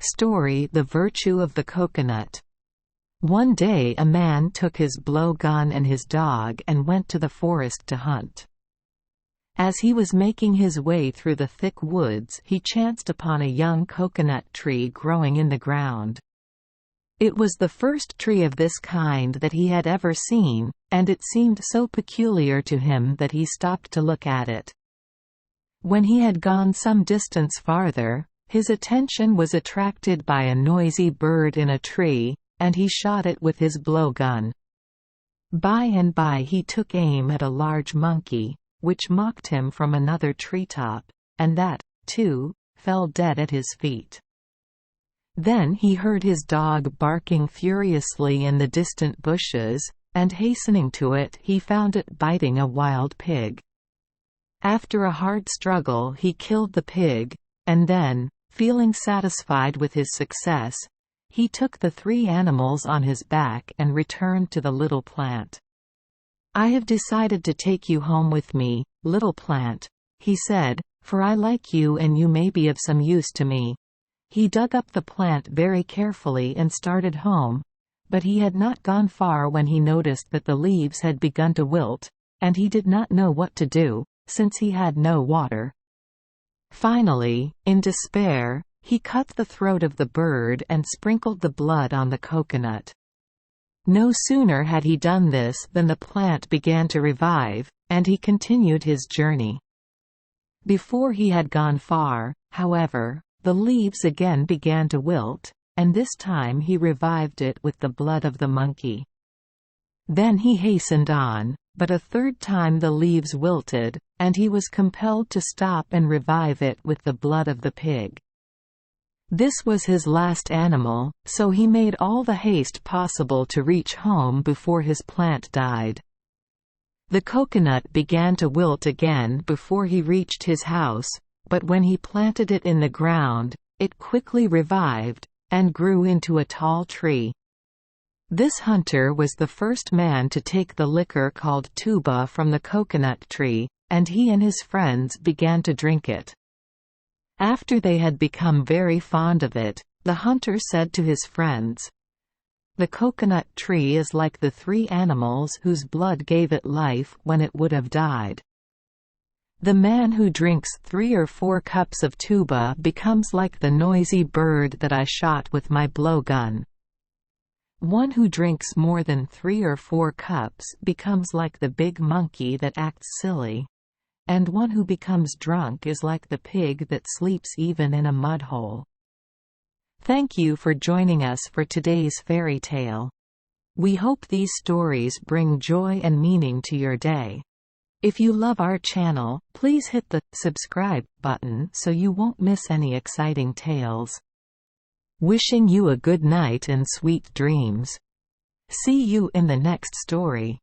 Story: The Virtue of the Coconut. One day a man took his blow-gun and his dog and went to the forest to hunt. As he was making his way through the thick woods, he chanced upon a young coconut tree growing in the ground. It was the first tree of this kind that he had ever seen, and it seemed so peculiar to him that he stopped to look at it. When he had gone some distance farther, his attention was attracted by a noisy bird in a tree, and he shot it with his blow-gun. By and by he took aim at a large monkey, which mocked him from another treetop, and that, too, fell dead at his feet. Then he heard his dog barking furiously in the distant bushes, and hastening to it he found it biting a wild pig. After a hard struggle he killed the pig, and then, feeling satisfied with his success, he took the 3 animals on his back and returned to the little plant. "I have decided to take you home with me, little plant," he said, "for I like you and you may be of some use to me." He dug up the plant very carefully and started home, but he had not gone far when he noticed that the leaves had begun to wilt, and he did not know what to do, since he had no water. Finally, in despair, he cut the throat of the bird and sprinkled the blood on the coconut. No sooner had he done this than the plant began to revive, and he continued his journey. Before he had gone far, however, the leaves again began to wilt, and this time he revived it with the blood of the monkey. Then he hastened on, but a third time the leaves wilted, and he was compelled to stop and revive it with the blood of the pig. This was his last animal, so he made all the haste possible to reach home before his plant died. The coconut began to wilt again before he reached his house, but when he planted it in the ground, it quickly revived, and grew into a tall tree. This hunter was the first man to take the liquor called tuba from the coconut tree, and he and his friends began to drink it. After they had become very fond of it, the hunter said to his friends, "The coconut tree is like the 3 animals whose blood gave it life when it would have died. The man who drinks 3 or 4 cups of tuba becomes like the noisy bird that I shot with my blow-gun. One who drinks more than 3 or 4 cups becomes like the big monkey that acts silly, and one who becomes drunk is like the pig that sleeps even in a mud hole." Thank you for joining us for today's fairy tale. We hope these stories bring joy and meaning to your day. If you love our channel, please hit the subscribe button so you won't miss any exciting tales. Wishing you a good night and sweet dreams. See you in the next story.